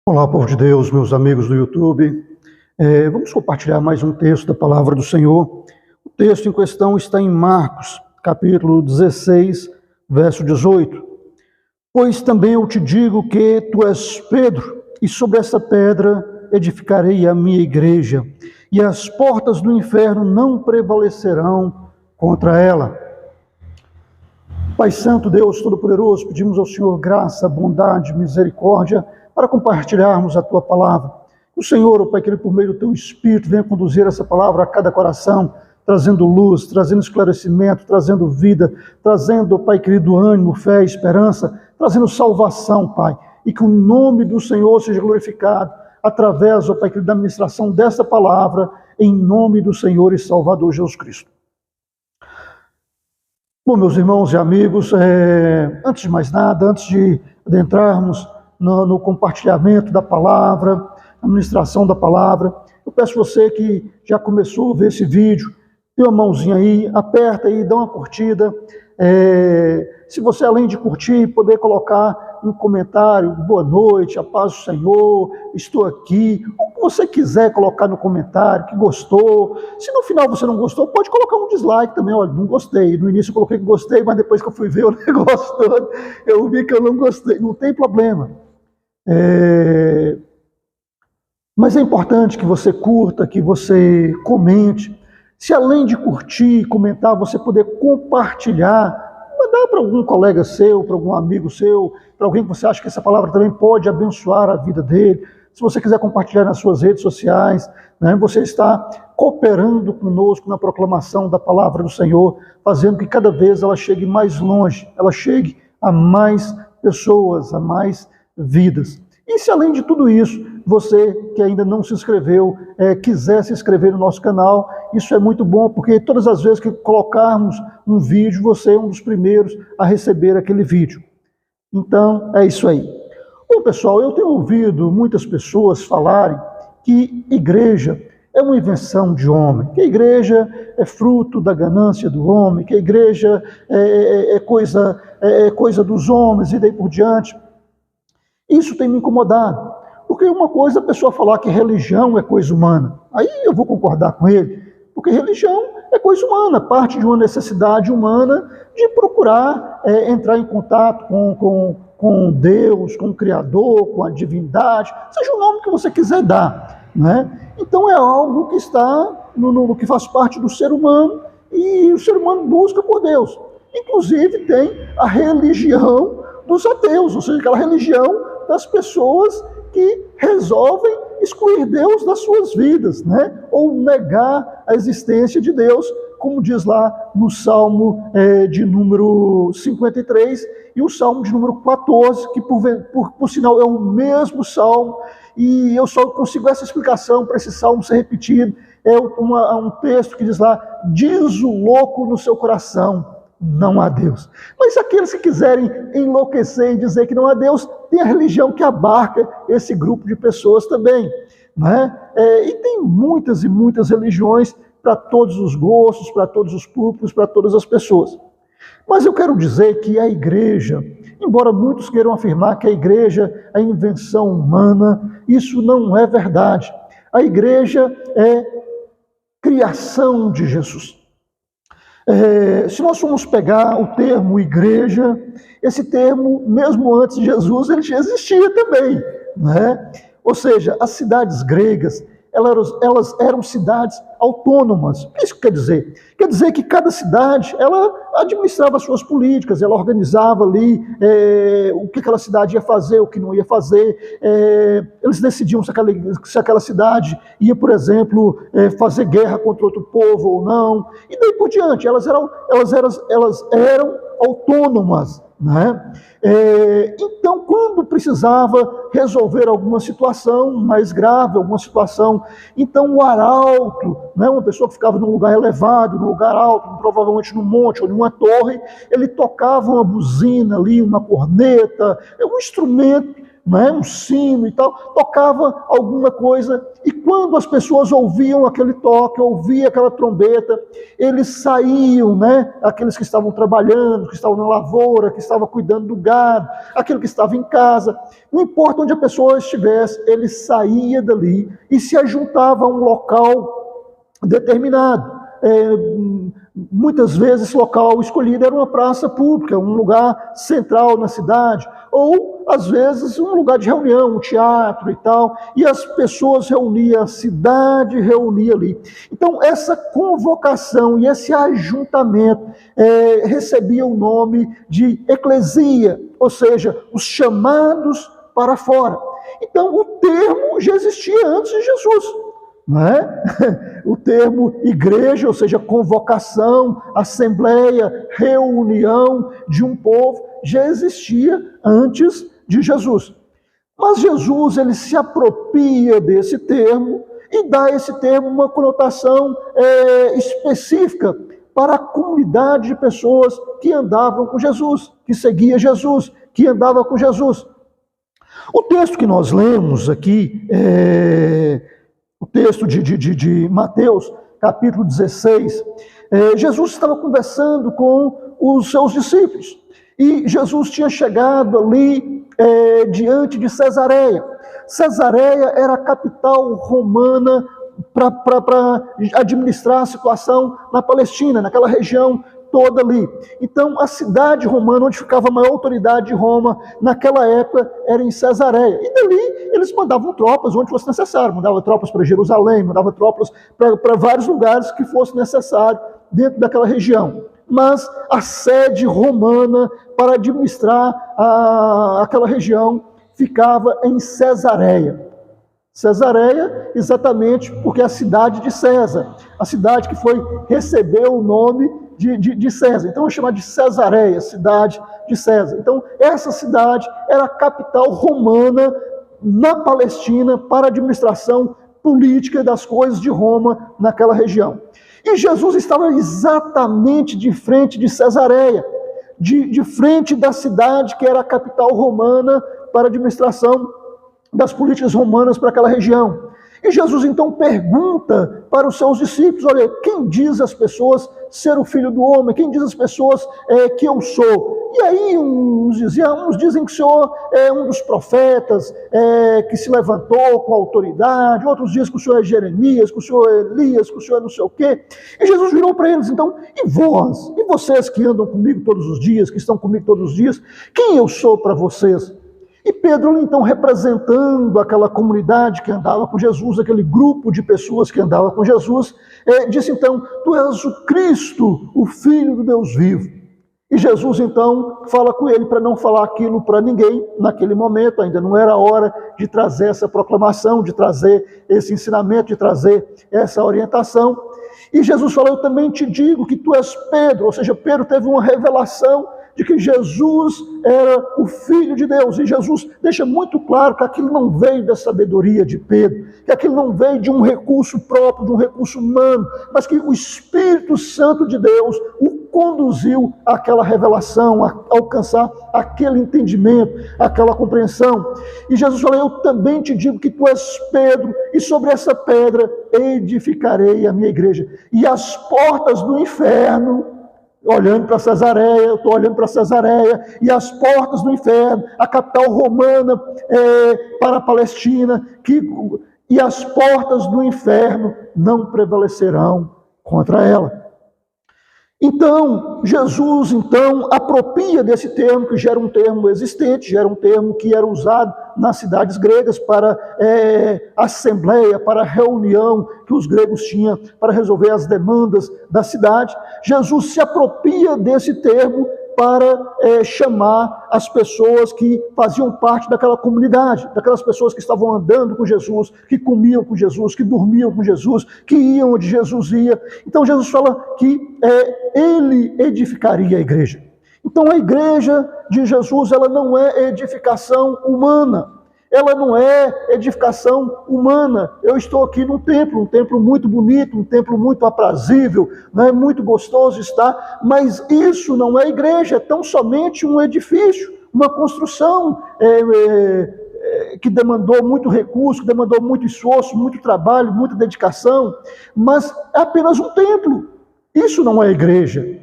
Olá, povo de Deus, meus amigos do YouTube. Vamos compartilhar mais um texto da Palavra do Senhor. O texto em questão está em Marcos, capítulo 16, verso 18. Pois também eu te digo que tu és Pedro, e sobre essa pedra edificarei a minha igreja, e as portas do inferno não prevalecerão contra ela. Pai Santo, Deus Todo-Poderoso, pedimos ao Senhor graça, bondade, misericórdia, para compartilharmos a Tua Palavra. O Senhor, ó Pai, que Ele, por meio do Teu Espírito, venha conduzir essa palavra a cada coração, trazendo luz, trazendo esclarecimento, trazendo vida, trazendo, ó Pai querido, ânimo, fé, esperança, trazendo salvação, Pai. E que o nome do Senhor seja glorificado através, ó Pai querido, da ministração dessa palavra, em nome do Senhor e Salvador Jesus Cristo. Bom, meus irmãos e amigos, antes de mais nada, antes de adentrarmos no compartilhamento da palavra, na ministração da palavra, eu peço a você que já começou a ver esse vídeo, dê uma mãozinha aí, aperta aí, dá uma curtida. Se você, além de curtir, poder colocar um comentário, boa noite, a paz do Senhor, estou aqui, o que você quiser colocar no comentário, que gostou. Se no final você não gostou, pode colocar um dislike também, olha, não gostei. No início eu coloquei que gostei, mas depois que eu fui ver o negócio todo, eu vi que eu não gostei, não tem problema. Mas é importante que você curta, que você comente. Se além de curtir e comentar, você puder compartilhar, mandar para algum colega seu, para algum amigo seu, para alguém que você acha que essa palavra também pode abençoar a vida dele. Se você quiser compartilhar nas suas redes sociais, né, você está cooperando conosco na proclamação da palavra do Senhor, fazendo que cada vez ela chegue mais longe, ela chegue a mais pessoas, a mais vidas. E se além de tudo isso, você que ainda não se inscreveu, quiser se inscrever no nosso canal, isso é muito bom, porque todas as vezes que colocarmos um vídeo, você é um dos primeiros a receber aquele vídeo. Então, é isso aí. Bom, pessoal, eu tenho ouvido muitas pessoas falarem que igreja é uma invenção de homem, que a igreja é fruto da ganância do homem, que a igreja é coisa dos homens e daí por diante. Isso tem me incomodado, porque uma coisa é a pessoa falar que religião é coisa humana, aí eu vou concordar com ele, porque religião é coisa humana, parte de uma necessidade humana de procurar entrar em contato com Deus, com o Criador, com a divindade, seja o nome que você quiser dar, né? Então é algo que está no que faz parte do ser humano, e o ser humano busca por Deus. Inclusive tem a religião dos ateus, ou seja, aquela religião das pessoas que resolvem excluir Deus das suas vidas, né? Ou negar a existência de Deus, como diz lá no Salmo de número 53 e o Salmo de número 14, que por sinal é o mesmo Salmo, e eu só consigo essa explicação para esse Salmo ser repetido. É um texto que diz lá: diz o louco no seu coração, não há Deus. Mas aqueles que quiserem enlouquecer e dizer que não há Deus, tem a religião que abarca esse grupo de pessoas também, né? E tem muitas e muitas religiões para todos os gostos, para todos os públicos, para todas as pessoas. Mas eu quero dizer que a igreja, embora muitos queiram afirmar que a igreja é invenção humana, isso não é verdade. A igreja é criação de Jesus. Se nós formos pegar o termo igreja, esse termo, mesmo antes de Jesus, ele já existia também, né? Ou seja, as cidades gregas, elas eram cidades autônomas. O que isso quer dizer? Quer dizer que cada cidade, ela administrava as suas políticas, ela organizava ali o que aquela cidade ia fazer, o que não ia fazer. Eles decidiam se aquela cidade ia, por exemplo, fazer guerra contra outro povo ou não. E daí por diante, elas eram autônomas, né? Então, quando precisava resolver alguma situação mais grave, alguma situação, então o arauto, né, uma pessoa que ficava num lugar elevado, num lugar alto, provavelmente num monte ou numa torre, ele tocava uma buzina ali, uma corneta, um instrumento né, um sino e tal, tocava alguma coisa, e quando as pessoas ouviam aquele toque, ouviam aquela trombeta, eles saíam, né, aqueles que estavam trabalhando, que estavam na lavoura, que estavam cuidando do gado, aquele que estava em casa, não importa onde a pessoa estivesse, ele saía dali e se ajuntava a um local determinado. Muitas vezes esse local escolhido era uma praça pública, um lugar central na cidade, ou às vezes um lugar de reunião, um teatro e tal, e as pessoas reuniam, a cidade reunia ali. Então essa convocação e esse ajuntamento recebia o nome de eclesia, ou seja, os chamados para fora. Então o termo já existia antes de Jesus. Não é? O termo igreja, ou seja, convocação, assembleia, reunião de um povo, já existia antes de Jesus. Mas Jesus, ele se apropria desse termo e dá a esse termo uma conotação específica para a comunidade de pessoas que andavam com Jesus, que seguia Jesus, que andava com Jesus. O texto que nós lemos aqui o texto de Mateus, capítulo 16, Jesus estava conversando com os seus discípulos, e Jesus tinha chegado ali diante de Cesareia. Cesareia era a capital romana para administrar a situação na Palestina, naquela região toda ali. Então, a cidade romana, onde ficava a maior autoridade de Roma, naquela época, era em Cesareia. E dali, eles mandavam tropas onde fosse necessário. Mandavam tropas para Jerusalém, mandavam tropas para vários lugares que fosse necessário dentro daquela região. Mas a sede romana para administrar aquela região ficava em Cesareia. Cesareia, exatamente porque é a cidade de César, a cidade que recebeu o nome de César. Então, é chamada de Cesareia, cidade de César. Então, essa cidade era a capital romana na Palestina para a administração política das coisas de Roma naquela região. E Jesus estava exatamente de frente de Cesareia, de frente da cidade que era a capital romana para a administração das políticas romanas para aquela região. E Jesus então pergunta para os seus discípulos: olha, quem diz as pessoas ser o Filho do Homem? Quem diz as pessoas que eu sou? E aí uns dizem que o Senhor é um dos profetas que se levantou com autoridade, outros dizem que o Senhor é Jeremias, que o Senhor é Elias, que o Senhor é não sei o quê. E Jesus virou para eles, então: e vós? E vocês que andam comigo todos os dias, que estão comigo todos os dias, quem eu sou para vocês? E Pedro, então, representando aquela comunidade que andava com Jesus, aquele grupo de pessoas que andava com Jesus, disse então: tu és o Cristo, o Filho do Deus vivo. E Jesus, então, fala com ele para não falar aquilo para ninguém naquele momento, ainda não era a hora de trazer essa proclamação, de trazer esse ensinamento, de trazer essa orientação. E Jesus fala: eu também te digo que tu és Pedro, ou seja, Pedro teve uma revelação de que Jesus era o Filho de Deus. E Jesus deixa muito claro que aquilo não veio da sabedoria de Pedro, que aquilo não veio de um recurso próprio, de um recurso humano, mas que o Espírito Santo de Deus o conduziu àquela revelação, a alcançar aquele entendimento, aquela compreensão. E Jesus falou: eu também te digo que tu és Pedro, e sobre essa pedra edificarei a minha igreja, e as portas do inferno... Olhando para Cesareia, eu estou olhando para Cesareia, e as portas do inferno, a capital romana para a Palestina, e as portas do inferno não prevalecerão contra ela. Então, Jesus apropria desse termo, que já era um termo existente, já era um termo que era usado nas cidades gregas para assembleia, para reunião que os gregos tinham para resolver as demandas da cidade. Jesus se apropria desse termo para chamar as pessoas que faziam parte daquela comunidade, daquelas pessoas que estavam andando com Jesus, que comiam com Jesus, que dormiam com Jesus, que iam onde Jesus ia. Então Jesus fala que ele edificaria a igreja. Então a igreja de Jesus, ela não é edificação humana. Ela não é edificação humana. Eu estou aqui num templo, um templo muito bonito, um templo muito aprazível, né, muito gostoso estar, mas isso não é igreja, é tão somente um edifício, uma construção que demandou muito recurso, que demandou muito esforço, muito trabalho, muita dedicação, mas é apenas um templo. Isso não é igreja.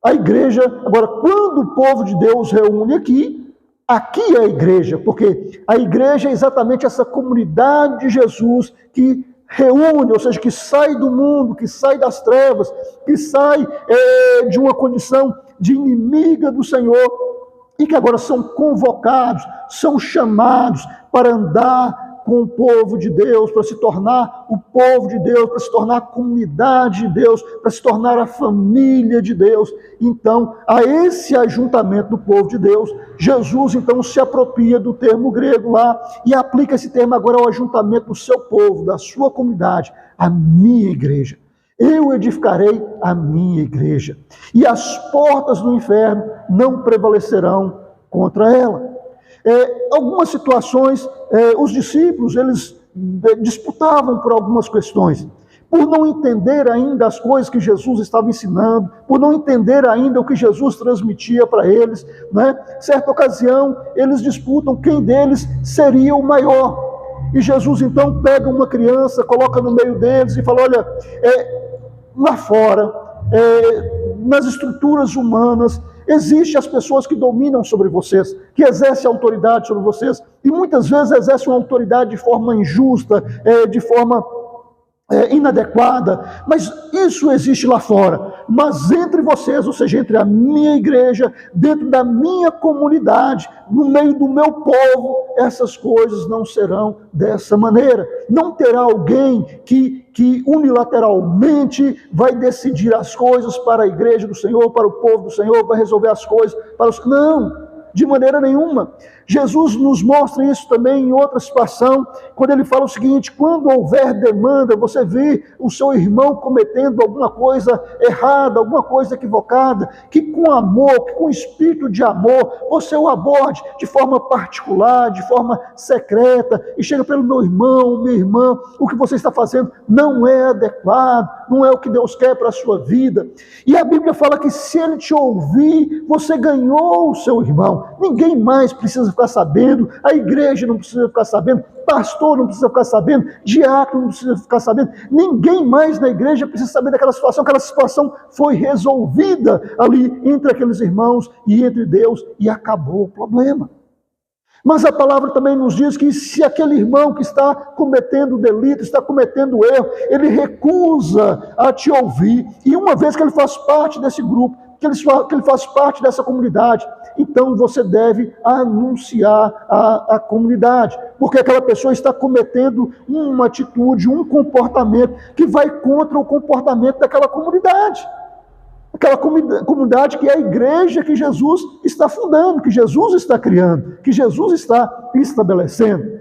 A igreja, agora, quando o povo de Deus reúne aqui é a igreja, porque a igreja é exatamente essa comunidade de Jesus que reúne, ou seja, que sai do mundo, que sai das trevas, que sai de uma condição de inimiga do Senhor, e que agora são convocados, são chamados para andar com o povo de Deus, para se tornar o povo de Deus, para se tornar a comunidade de Deus, para se tornar a família de Deus. Então, a esse ajuntamento do povo de Deus, Jesus então se apropria do termo grego lá e aplica esse termo agora ao ajuntamento do seu povo, da sua comunidade, a minha igreja. Eu edificarei a minha igreja, e as portas do inferno não prevalecerão contra ela. Algumas situações, os discípulos, eles disputavam por algumas questões, por não entender ainda as coisas que Jesus estava ensinando, por não entender ainda o que Jesus transmitia para eles, né? Certa ocasião, eles disputam quem deles seria o maior. E Jesus então pega uma criança, coloca no meio deles e fala, olha, lá fora, nas estruturas humanas, existem as pessoas que dominam sobre vocês, que exercem autoridade sobre vocês, e muitas vezes exercem uma autoridade de forma injusta, de forma inadequada, mas isso existe lá fora. Mas entre vocês, ou seja, entre a minha igreja, dentro da minha comunidade, no meio do meu povo, essas coisas não serão dessa maneira. Não terá alguém que unilateralmente vai decidir as coisas para a igreja do Senhor, para o povo do Senhor, vai resolver as coisas para os... Não, de maneira nenhuma. Jesus nos mostra isso também em outra situação, quando ele fala o seguinte: quando houver demanda, você vê o seu irmão cometendo alguma coisa errada, alguma coisa equivocada, que com amor, que com espírito de amor, você o aborde de forma particular, de forma secreta, e chega pelo meu irmão, minha irmã, o que você está fazendo não é adequado, não é o que Deus quer para a sua vida. E a Bíblia fala que se ele te ouvir, você ganhou o seu irmão. Ninguém mais precisa ficar sabendo, a igreja não precisa ficar sabendo, pastor não precisa ficar sabendo, diácono não precisa ficar sabendo, ninguém mais na igreja precisa saber daquela situação. Aquela situação foi resolvida ali entre aqueles irmãos e entre Deus, e acabou o problema. Mas a palavra também nos diz que se aquele irmão que está cometendo delito, está cometendo erro, ele recusa a te ouvir, e uma vez que ele faz parte desse grupo, que ele faz parte dessa comunidade, então você deve anunciar à comunidade, porque aquela pessoa está cometendo uma atitude, um comportamento que vai contra o comportamento daquela comunidade. Aquela comunidade que é a igreja que Jesus está fundando, que Jesus está criando, que Jesus está estabelecendo.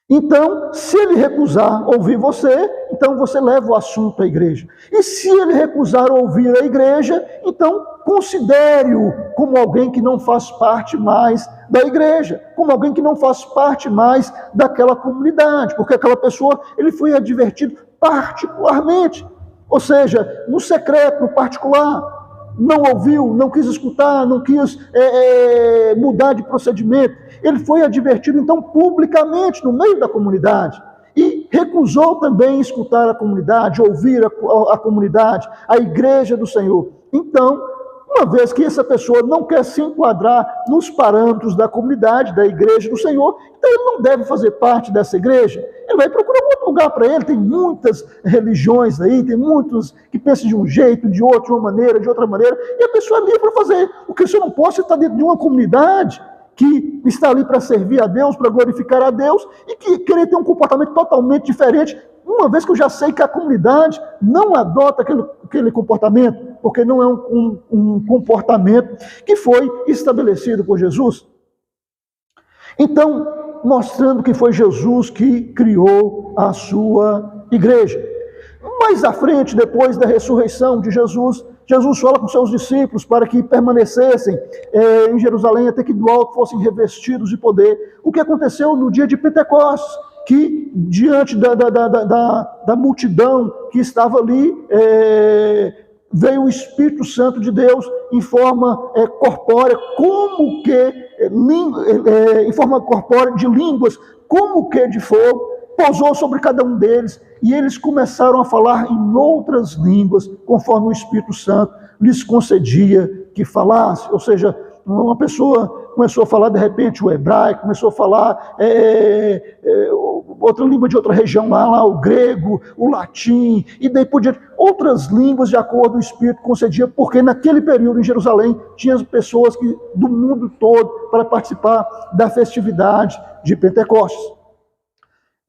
Então, se ele recusar ouvir você, então você leva o assunto à igreja. E se ele recusar ouvir a igreja, então considere-o como alguém que não faz parte mais da igreja, como alguém que não faz parte mais daquela comunidade, porque aquela pessoa, ele foi advertido particularmente, ou seja, no secreto, no particular. Não ouviu, não quis escutar, não quis mudar de procedimento. Ele foi advertido, então, publicamente, no meio da comunidade. E recusou também escutar a comunidade, ouvir a comunidade, a igreja do Senhor. Então, uma vez que essa pessoa não quer se enquadrar nos parâmetros da comunidade, da igreja do Senhor, então ele não deve fazer parte dessa igreja. Ele vai procurar um outro lugar para ele. Tem muitas religiões aí, tem muitos que pensam de um jeito, de outro, de uma maneira, de outra maneira, e a pessoa é livre para fazer. O que você não pode estar dentro de uma comunidade que está ali para servir a Deus, para glorificar a Deus, e que querer ter um comportamento totalmente diferente, uma vez que eu já sei que a comunidade não adota aquele comportamento, porque não é um comportamento que foi estabelecido por Jesus. Então, mostrando que foi Jesus que criou a sua igreja. Mais à frente, depois da ressurreição de Jesus, Jesus fala com seus discípulos para que permanecessem em Jerusalém até que do alto fossem revestidos de poder. O que aconteceu no dia de Pentecostes, que diante da multidão que estava ali veio o Espírito Santo de Deus em forma corpórea, como que em forma corpórea de línguas, como que de fogo, pousou sobre cada um deles, e eles começaram a falar em outras línguas, conforme o Espírito Santo lhes concedia que falasse. Ou seja, uma pessoa começou a falar de repente o hebraico, começou a falar outra língua de outra região lá, o grego, o latim, e daí por diante, outras línguas de acordo com o Espírito concedia, porque naquele período em Jerusalém tinha pessoas do mundo todo para participar da festividade de Pentecostes.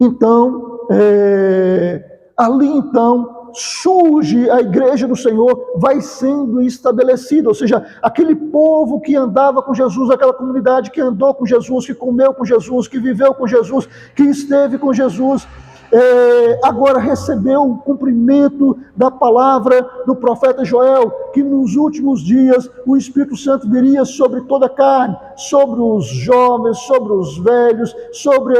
Então, ali então, surge a igreja do Senhor, vai sendo estabelecida, ou seja, aquele povo que andava com Jesus, aquela comunidade que andou com Jesus, que comeu com Jesus, que viveu com Jesus, que esteve com Jesus, agora recebeu o cumprimento da palavra do profeta Joel, que nos últimos dias o Espírito Santo viria sobre toda a carne, sobre os jovens, sobre os velhos, sobre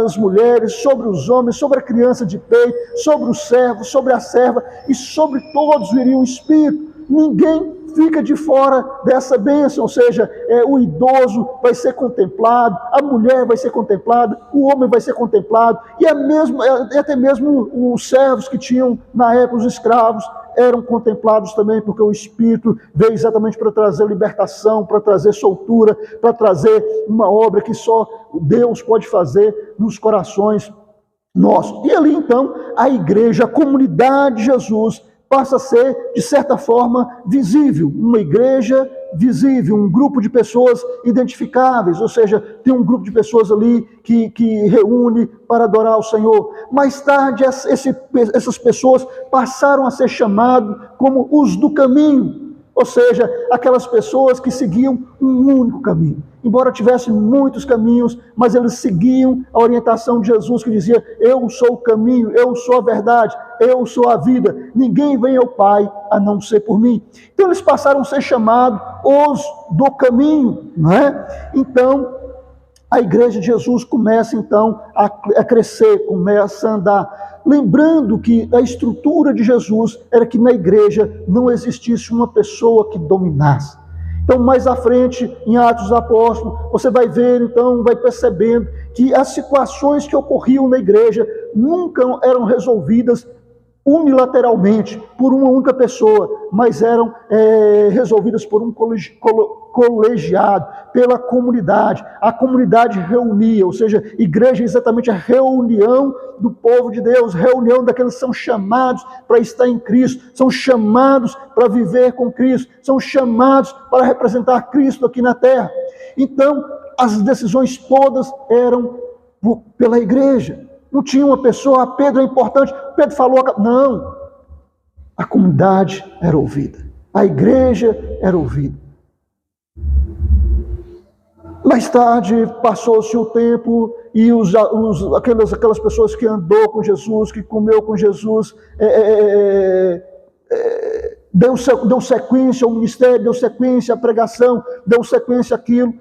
as mulheres, sobre os homens, sobre a criança de peito, sobre o servo, sobre a serva, e sobre todos viria o Espírito. Ninguém fica de fora dessa bênção, ou seja, o idoso vai ser contemplado, a mulher vai ser contemplada, o homem vai ser contemplado, e até mesmo os servos que tinham na época os escravos eram contemplados também, porque o Espírito veio exatamente para trazer libertação, para trazer soltura, para trazer uma obra que só Deus pode fazer nos corações nossos. E ali então a igreja, a comunidade de Jesus, passa a ser, de certa forma, visível. Uma igreja visível, um grupo de pessoas identificáveis, ou seja, tem um grupo de pessoas ali que reúne para adorar o Senhor. Mais tarde, essas pessoas passaram a ser chamadas como os do caminho, ou seja, aquelas pessoas que seguiam um único caminho. Embora tivessem muitos caminhos, mas eles seguiam a orientação de Jesus, que dizia: eu sou o caminho, eu sou a verdade, eu sou a vida, ninguém vem ao Pai a não ser por mim. Então eles passaram a ser chamados os do caminho, não é? Então a igreja de Jesus começa então a crescer, começa a andar. Lembrando que a estrutura de Jesus era que na igreja não existisse uma pessoa que dominasse. Então, mais à frente, em Atos dos Apóstolos, você vai ver, então, vai percebendo que as situações que ocorriam na igreja nunca eram resolvidas unilateralmente, por uma única pessoa, mas eram resolvidas por um colegiado, pela comunidade. A comunidade reunia, ou seja, igreja é exatamente a reunião do povo de Deus, reunião daqueles que são chamados para estar em Cristo, são chamados para viver com Cristo, são chamados para representar Cristo aqui na terra. Então, as decisões todas eram pela igreja. Não tinha uma pessoa, Pedro é importante, Pedro falou, não. A comunidade era ouvida, a igreja era ouvida. Mais tarde, passou-se o tempo e aquelas pessoas que andou com Jesus, que comeu com Jesus, deu sequência ao ministério, deu sequência à pregação, deu sequência àquilo.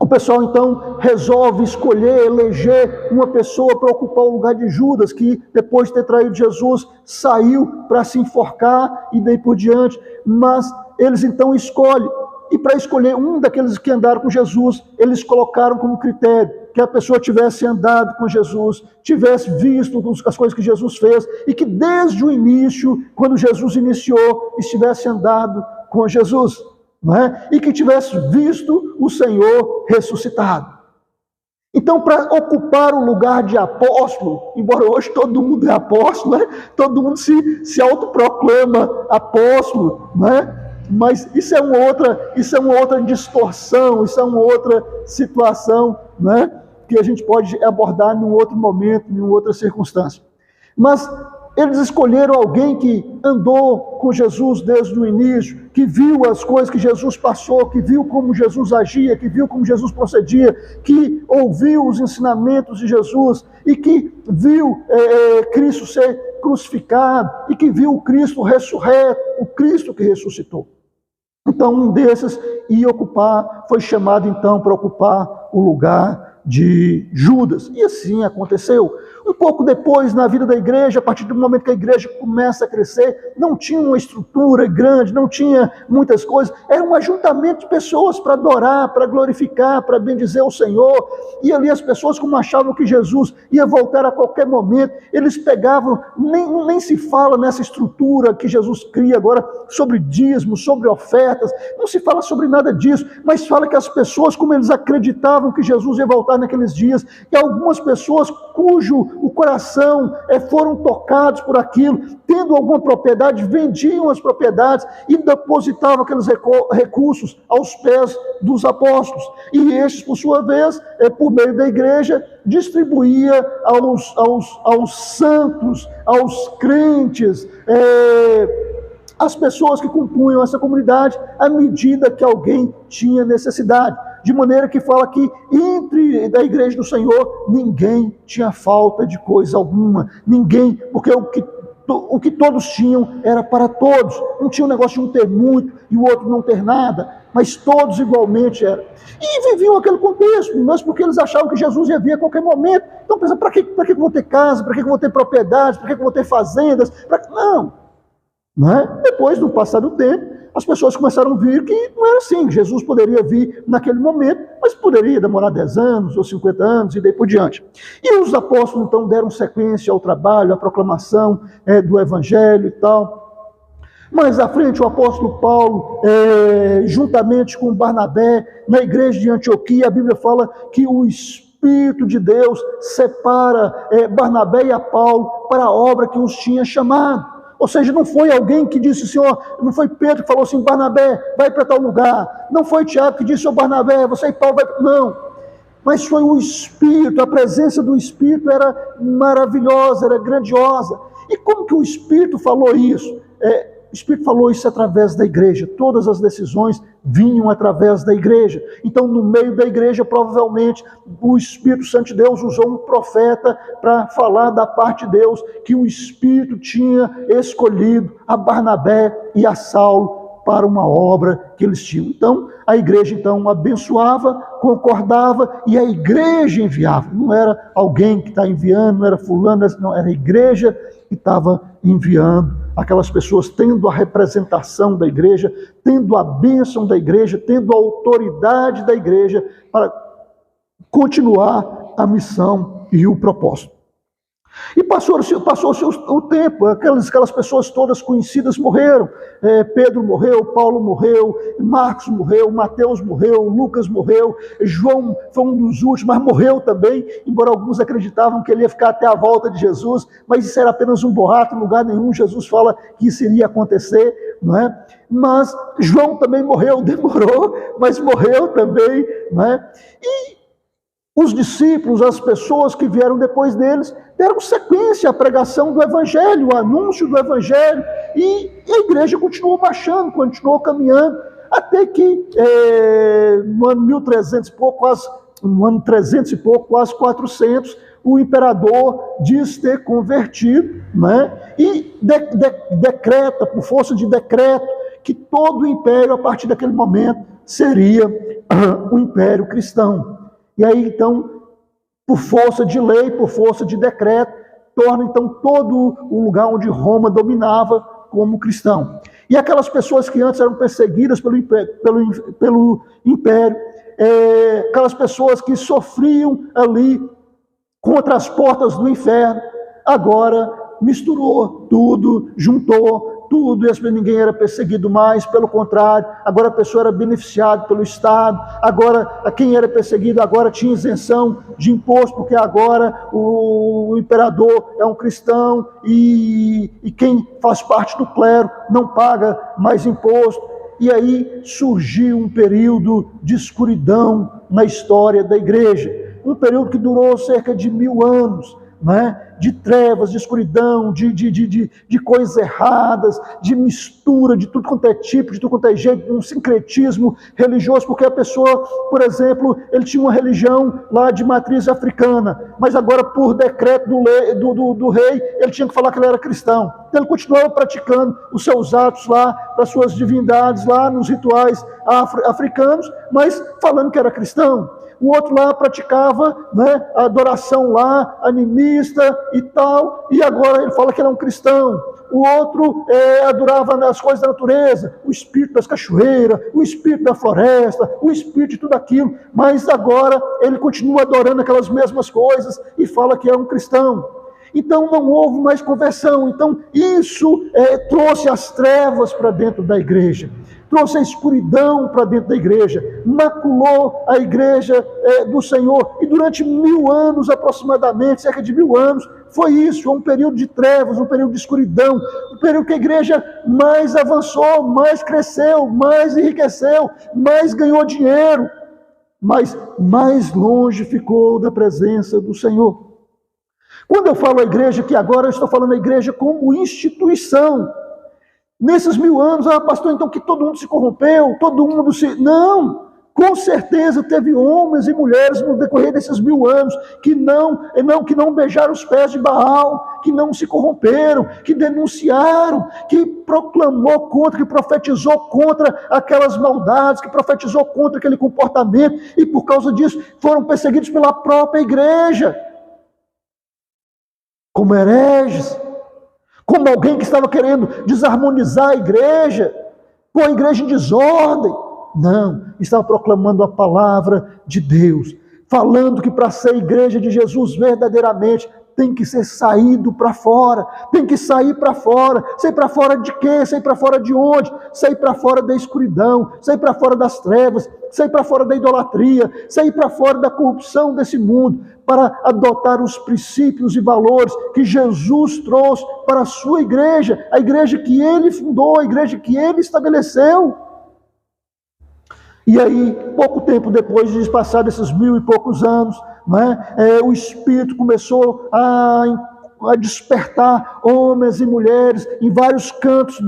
O pessoal então resolve escolher, eleger uma pessoa para ocupar o lugar de Judas, que depois de ter traído Jesus, saiu para se enforcar e daí por diante. Mas eles então escolhem, e para escolher um daqueles que andaram com Jesus, eles colocaram como critério que a pessoa tivesse andado com Jesus, tivesse visto as coisas que Jesus fez, e que desde o início, quando Jesus iniciou, estivesse andado com Jesus. Não é? E que tivesse visto o Senhor ressuscitado. Então, para ocupar o lugar de apóstolo, embora hoje todo mundo é apóstolo, né? Todo mundo se autoproclama apóstolo, né? Mas isso é uma outra distorção, isso é uma outra situação, né? Que a gente pode abordar em um outro momento, em outra circunstância. Mas eles escolheram alguém que andou com Jesus desde o início, que viu as coisas que Jesus passou, que viu como Jesus agia, que viu como Jesus procedia, que ouviu os ensinamentos de Jesus e que viu Cristo ser crucificado e que viu o Cristo ressurreto, o Cristo que ressuscitou. Então um desses foi chamado então para ocupar o lugar de Judas. E assim aconteceu. Um pouco depois, na vida da igreja, a partir do momento que a igreja começa a crescer, não tinha uma estrutura grande, não tinha muitas coisas, era um ajuntamento de pessoas para adorar, para glorificar, para bendizer o Senhor. E ali as pessoas, como achavam que Jesus ia voltar a qualquer momento, eles pegavam, nem se fala nessa estrutura que Jesus cria agora, sobre dízimos, sobre ofertas, não se fala sobre nada disso, mas fala que as pessoas, como eles acreditavam que Jesus ia voltar naqueles dias, e algumas pessoas cujo o coração foram tocados por aquilo, tendo alguma propriedade, vendiam as propriedades e depositavam aqueles recursos aos pés dos apóstolos. E estes, por sua vez, por meio da igreja, distribuía aos santos, aos crentes, as pessoas que compunham essa comunidade, à medida que alguém tinha necessidade. De maneira que fala que entre da igreja do Senhor, ninguém tinha falta de coisa alguma. Ninguém, porque o que todos tinham era para todos. Não tinha um negócio de um ter muito e o outro não ter nada, mas todos igualmente eram. E viviam aquele contexto, mas porque eles achavam que Jesus ia vir a qualquer momento. Então pensa, para que eu vou ter casa, para que eu vou ter propriedades, para que eu vou ter fazendas? Não é? Depois do passar do tempo, as pessoas começaram a ver que não era assim, Jesus poderia vir naquele momento, mas poderia demorar 10 anos ou 50 anos e daí por diante. E os apóstolos então deram sequência ao trabalho, à proclamação do evangelho e tal. Mais à frente o apóstolo Paulo, juntamente com Barnabé, na igreja de Antioquia, a Bíblia fala que o Espírito de Deus separa Barnabé e a Paulo para a obra que os tinha chamado. Ou seja, não foi alguém que disse, Senhor, não foi Pedro que falou assim, Barnabé, vai para tal lugar. Não foi Tiago que disse, Barnabé, você e Paulo vai... Não. Mas foi o Espírito, a presença do Espírito era maravilhosa, era grandiosa. E como que o Espírito falou isso? O Espírito falou isso através da igreja. Todas as decisões vinham através da igreja. Então, no meio da igreja, provavelmente, o Espírito Santo de Deus usou um profeta para falar da parte de Deus, que o Espírito tinha escolhido a Barnabé e a Saulo para uma obra que eles tinham. Então, a igreja então abençoava, concordava e a igreja enviava. Não era alguém que está enviando, não era fulano, não, era a igreja que estava enviando aquelas pessoas, tendo a representação da igreja, tendo a bênção da igreja, tendo a autoridade da igreja para continuar a missão e o propósito. E passou-se o tempo, aquelas pessoas todas conhecidas morreram. Pedro morreu, Paulo morreu, Marcos morreu, Mateus morreu, Lucas morreu, João foi um dos últimos, mas morreu também, embora alguns acreditavam que ele ia ficar até a volta de Jesus, mas isso era apenas um boato, em lugar nenhum Jesus fala que isso iria acontecer, não é? Mas João também morreu, demorou, mas morreu também, não é? E os discípulos, as pessoas que vieram depois deles, deram sequência à pregação do Evangelho, o anúncio do Evangelho, e a igreja continuou marchando, continuou caminhando, até que no ano 1300 e pouco, quase 400, o imperador diz ter convertido, né? E decreta, por força de decreto, que todo o império, a partir daquele momento, seria um império cristão. E aí, então, por força de lei, por força de decreto, torna, então, todo o lugar onde Roma dominava como cristão. E aquelas pessoas que antes eram perseguidas pelo império, aquelas pessoas que sofriam ali contra as portas do inferno, agora misturou tudo, juntou tudo, e ninguém era perseguido mais, pelo contrário, agora a pessoa era beneficiada pelo Estado, agora quem era perseguido agora tinha isenção de imposto, porque agora o imperador é um cristão e quem faz parte do clero não paga mais imposto. E aí surgiu um período de escuridão na história da igreja, um período que durou cerca de 1000 anos, né? De trevas, de escuridão, de coisas erradas, de mistura, de tudo quanto é tipo, de tudo quanto é jeito, um sincretismo religioso, porque a pessoa, por exemplo, ele tinha uma religião lá de matriz africana, mas agora por decreto do rei, ele tinha que falar que ele era cristão. Então ele continuava praticando os seus atos lá, para suas divindades lá, nos rituais africanos, mas falando que era cristão. O outro lá praticava, né, a adoração lá, animista e tal, e agora ele fala que era um cristão. O outro adorava as coisas da natureza, o espírito das cachoeiras, o espírito da floresta, o espírito de tudo aquilo, mas agora ele continua adorando aquelas mesmas coisas e fala que é um cristão. Então não houve mais conversão. Então isso trouxe as trevas para dentro da igreja, trouxe a escuridão para dentro da igreja, maculou a igreja do Senhor, e durante 1000 anos aproximadamente, cerca de 1000 anos, foi isso, um período de trevas, um período de escuridão, um período que a igreja mais avançou, mais cresceu, mais enriqueceu, mais ganhou dinheiro, mas mais longe ficou da presença do Senhor. Quando eu falo a igreja, que agora eu estou falando a igreja como instituição. Nesses 1000 anos, pastor, então que todo mundo se corrompeu, todo mundo se... Não, com certeza teve homens e mulheres no decorrer desses 1000 anos que não beijaram os pés de Baal, que não se corromperam, que denunciaram, que proclamou contra, que profetizou contra aquelas maldades, que profetizou contra aquele comportamento, e por causa disso foram perseguidos pela própria igreja, como hereges, como alguém que estava querendo desarmonizar a igreja, pôr a igreja em desordem. Não, estava proclamando a palavra de Deus, falando que para ser igreja de Jesus verdadeiramente, tem que ser saído para fora, tem que sair para fora. Sair para fora de quê? Sair para fora de onde? Sair para fora da escuridão, sair para fora das trevas, sair para fora da idolatria, sair para fora da corrupção desse mundo, para adotar os princípios e valores que Jesus trouxe para a sua igreja, a igreja que ele fundou, a igreja que ele estabeleceu. E aí, pouco tempo depois de passar desses 1000 e poucos anos, o Espírito começou a despertar homens e mulheres em vários cantos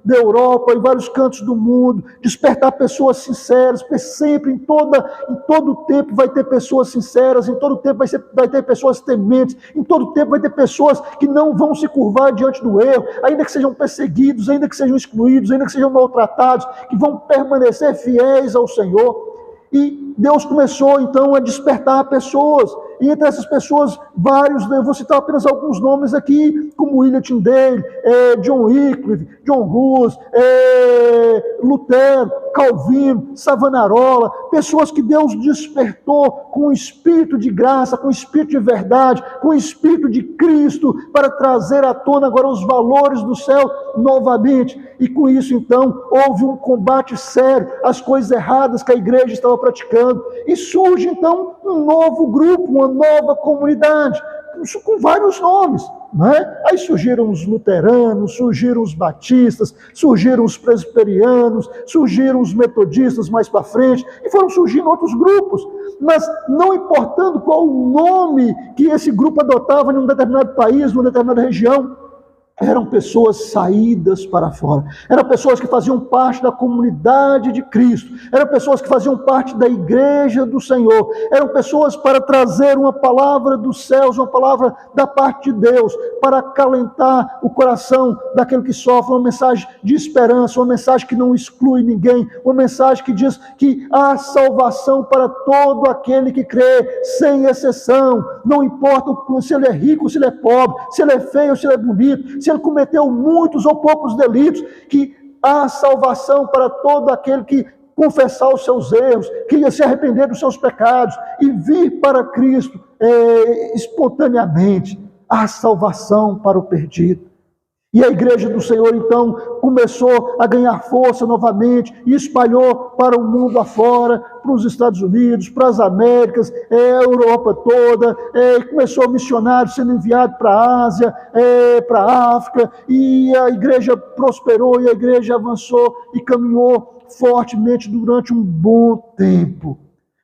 da Europa, em vários cantos do mundo, despertar pessoas sinceras, porque sempre, em todo tempo vai ter pessoas sinceras, em todo tempo vai ter pessoas tementes, em todo tempo vai ter pessoas que não vão se curvar diante do erro, ainda que sejam perseguidos, ainda que sejam excluídos, ainda que sejam maltratados, que vão permanecer fiéis ao Senhor. E Deus começou então a despertar pessoas, e entre essas pessoas, vários, eu vou citar apenas alguns nomes aqui, como William Tyndale, John Wycliffe, John Hus, Lutero, Calvino, Savonarola, pessoas que Deus despertou com o espírito de graça, com o espírito de verdade, com o espírito de Cristo, para trazer à tona agora os valores do céu novamente. E com isso então houve um combate sério às coisas erradas que a igreja estava praticando, e surge então um novo grupo, uma nova comunidade, com vários nomes, Aí surgiram os luteranos, surgiram os batistas, surgiram os presbiterianos, surgiram os metodistas mais para frente, e foram surgindo outros grupos, mas não importando qual o nome que esse grupo adotava em um determinado país, numa determinada região, eram pessoas saídas para fora, eram pessoas que faziam parte da comunidade de Cristo, eram pessoas que faziam parte da igreja do Senhor, eram pessoas para trazer uma palavra dos céus, uma palavra da parte de Deus, para acalentar o coração daquele que sofre, uma mensagem de esperança, uma mensagem que não exclui ninguém, uma mensagem que diz que há salvação para todo aquele que crê, sem exceção, não importa se ele é rico, se ele é pobre, se ele é feio, se ele é bonito, se ele cometeu muitos ou poucos delitos, que há salvação para todo aquele que confessar os seus erros, que se arrepender dos seus pecados e vir para Cristo espontaneamente. Há salvação para o perdido. E a igreja do Senhor, então, começou a ganhar força novamente e espalhou para o mundo afora, para os Estados Unidos, para as Américas, a Europa toda, começou missionários sendo enviados para a Ásia, para a África, e a igreja prosperou, e a igreja avançou e caminhou fortemente durante um bom tempo.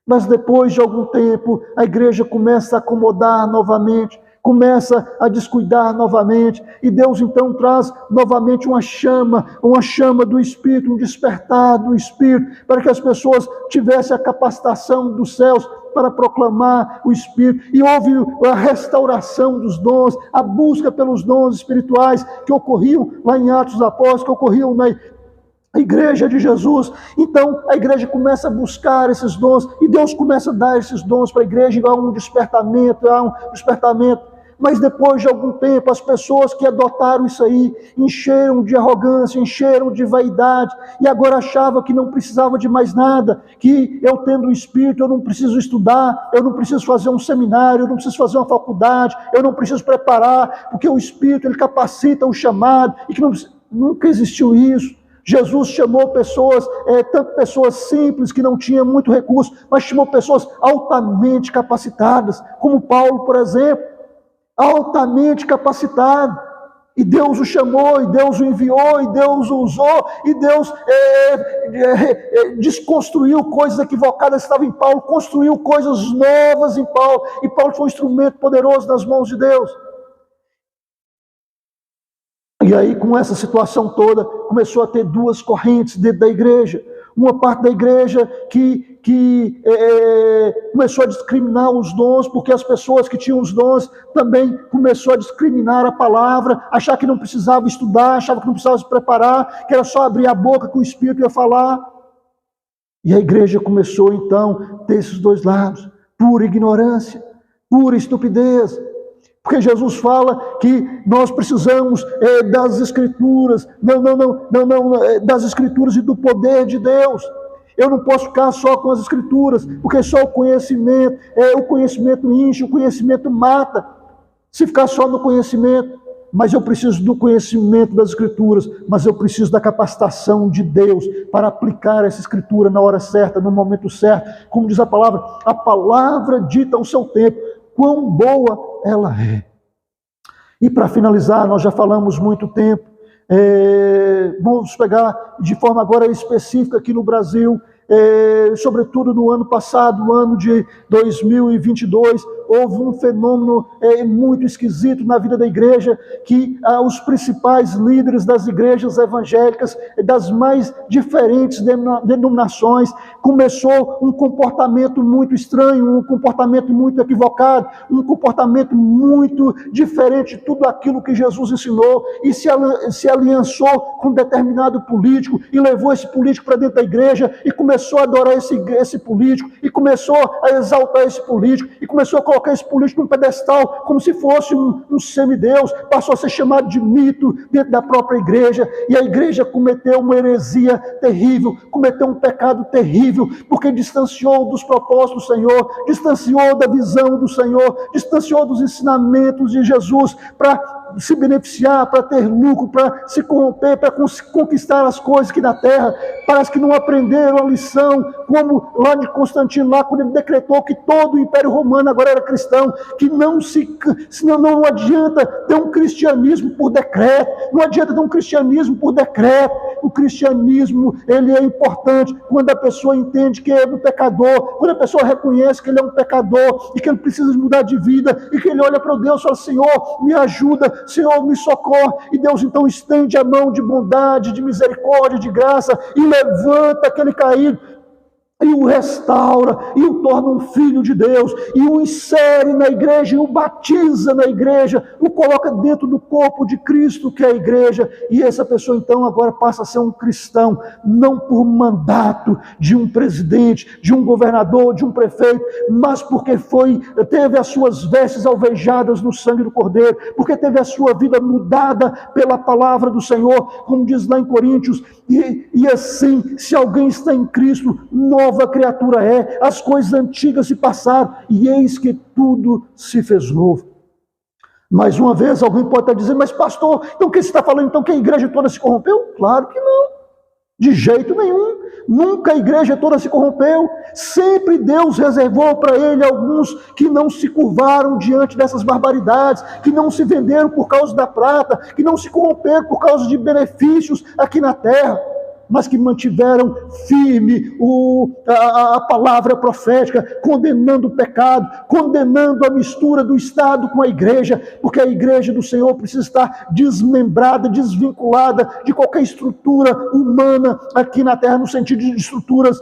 Mas depois de algum tempo, a igreja começa a acomodar novamente, começa a descuidar novamente, e Deus então traz novamente uma chama do Espírito, um despertar do Espírito, para que as pessoas tivessem a capacitação dos céus para proclamar o Espírito, e houve a restauração dos dons, a busca pelos dons espirituais que ocorriam lá em Atos dos Apóstolos, que ocorriam A igreja de Jesus. Então a igreja começa a buscar esses dons e Deus começa a dar esses dons para a igreja, há um despertamento, mas depois de algum tempo as pessoas que adotaram isso aí encheram de arrogância, encheram de vaidade e agora achavam que não precisava de mais nada, que eu tendo o Espírito eu não preciso estudar, eu não preciso fazer um seminário, eu não preciso fazer uma faculdade, eu não preciso preparar, porque o Espírito ele capacita o chamado e que nunca existiu isso. Jesus chamou pessoas, tanto pessoas simples que não tinham muito recurso, mas chamou pessoas altamente capacitadas, como Paulo, por exemplo, altamente capacitado. E Deus o chamou, e Deus o enviou, e Deus o usou, e Deus desconstruiu coisas equivocadas que estavam em Paulo, construiu coisas novas em Paulo, e Paulo foi um instrumento poderoso nas mãos de Deus. E aí, com essa situação toda, começou a ter duas correntes dentro da igreja. Uma parte da igreja que começou a discriminar os dons, porque as pessoas que tinham os dons também começou a discriminar a palavra, achar que não precisava estudar, achava que não precisava se preparar, que era só abrir a boca que o Espírito ia falar. E a igreja começou então a ter esses dois lados, pura ignorância, pura estupidez. Porque Jesus fala que nós precisamos das Escrituras, das Escrituras e do poder de Deus. Eu não posso ficar só com as Escrituras, porque só o conhecimento enche, o conhecimento mata. Se ficar só no conhecimento, mas eu preciso do conhecimento das Escrituras, mas eu preciso da capacitação de Deus para aplicar essa Escritura na hora certa, no momento certo. Como diz a palavra dita ao seu tempo, quão boa ela é. E para finalizar, nós já falamos muito tempo, vamos pegar de forma agora específica aqui no Brasil, sobretudo no ano passado, no ano de 2022, houve um fenômeno muito esquisito na vida da igreja, que os principais líderes das igrejas evangélicas, das mais diferentes denominações, começou um comportamento muito estranho, um comportamento muito equivocado, um comportamento muito diferente de tudo aquilo que Jesus ensinou, e se aliançou com um determinado político, e levou esse político para dentro da igreja, e começou a adorar esse político, e começou a exaltar esse político, e começou a colocar esse político num pedestal, como se fosse um semideus, passou a ser chamado de mito dentro da própria igreja, e a igreja cometeu uma heresia terrível, cometeu um pecado terrível, porque distanciou dos propósitos do Senhor, distanciou da visão do Senhor, distanciou dos ensinamentos de Jesus, para se beneficiar, para ter lucro, para se corromper, para conquistar as coisas aqui na terra. Parece que não aprenderam a lição, como lá de Constantino, lá quando ele decretou que todo o Império Romano agora era cristão, que não adianta ter um cristianismo por decreto, não adianta ter um cristianismo por decreto. O cristianismo, ele é importante quando a pessoa entende que é um pecador, quando a pessoa reconhece que ele é um pecador e que ele precisa mudar de vida, e que ele olha para Deus e fala: Senhor, me ajuda, Senhor, me socorre, e Deus então estende a mão de bondade, de misericórdia, de graça, e levanta aquele caído, e o restaura, e o torna um filho de Deus, e o insere na igreja, e o batiza na igreja, o coloca dentro do corpo de Cristo, que é a igreja, e essa pessoa então agora passa a ser um cristão, não por mandato de um presidente, de um governador, de um prefeito, mas porque teve as suas vestes alvejadas no sangue do Cordeiro, porque teve a sua vida mudada pela palavra do Senhor, como diz lá em Coríntios, e assim, se alguém está em Cristo, nova criatura é, as coisas antigas se passaram, e eis que tudo se fez novo. Mais uma vez, alguém pode estar dizendo: mas pastor, então o que você está falando? Então que a igreja toda se corrompeu? Claro que não, de jeito nenhum, nunca a igreja toda se corrompeu, sempre Deus reservou para ele alguns que não se curvaram diante dessas barbaridades, que não se venderam por causa da prata, que não se corromperam por causa de benefícios aqui na terra, mas que mantiveram firme a palavra profética, condenando o pecado, condenando a mistura do Estado com a igreja, porque a igreja do Senhor precisa estar desmembrada, desvinculada de qualquer estrutura humana aqui na terra, no sentido de estruturas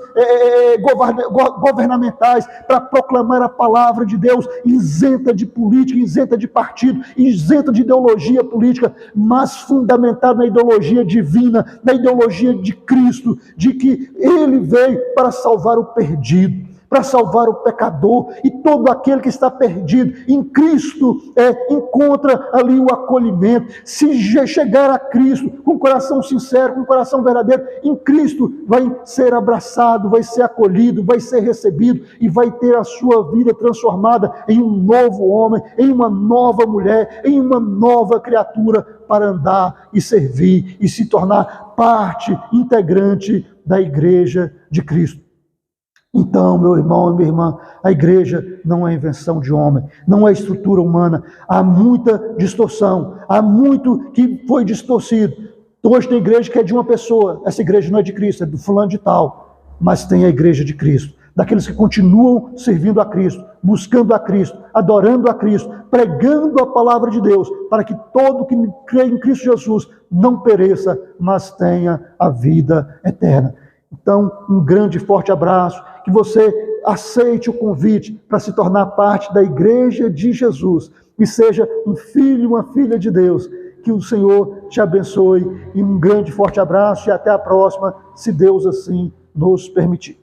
governamentais, para proclamar a palavra de Deus, isenta de política, isenta de partido, isenta de ideologia política, mas fundamentada na ideologia divina, na ideologia de de Cristo, de que Ele veio para salvar o perdido, para salvar o pecador, e todo aquele que está perdido em Cristo encontra ali o acolhimento. Se chegar a Cristo com coração sincero, com coração verdadeiro, em Cristo vai ser abraçado, vai ser acolhido, vai ser recebido e vai ter a sua vida transformada em um novo homem, em uma nova mulher, em uma nova criatura para andar e servir e se tornar parte integrante da igreja de Cristo. Então, meu irmão e minha irmã, a igreja não é invenção de homem, não é estrutura humana. Há muita distorção, há muito que foi distorcido. Hoje tem igreja que é de uma pessoa, essa igreja não é de Cristo, é do fulano de tal. Mas tem a igreja de Cristo, daqueles que continuam servindo a Cristo, buscando a Cristo, adorando a Cristo, pregando a palavra de Deus, para que todo que crê em Cristo Jesus não pereça, mas tenha a vida eterna. Então, um grande e forte abraço, que você aceite o convite para se tornar parte da igreja de Jesus e seja um filho, uma filha de Deus. Que o Senhor te abençoe e um grande e forte abraço e até a próxima, se Deus assim nos permitir.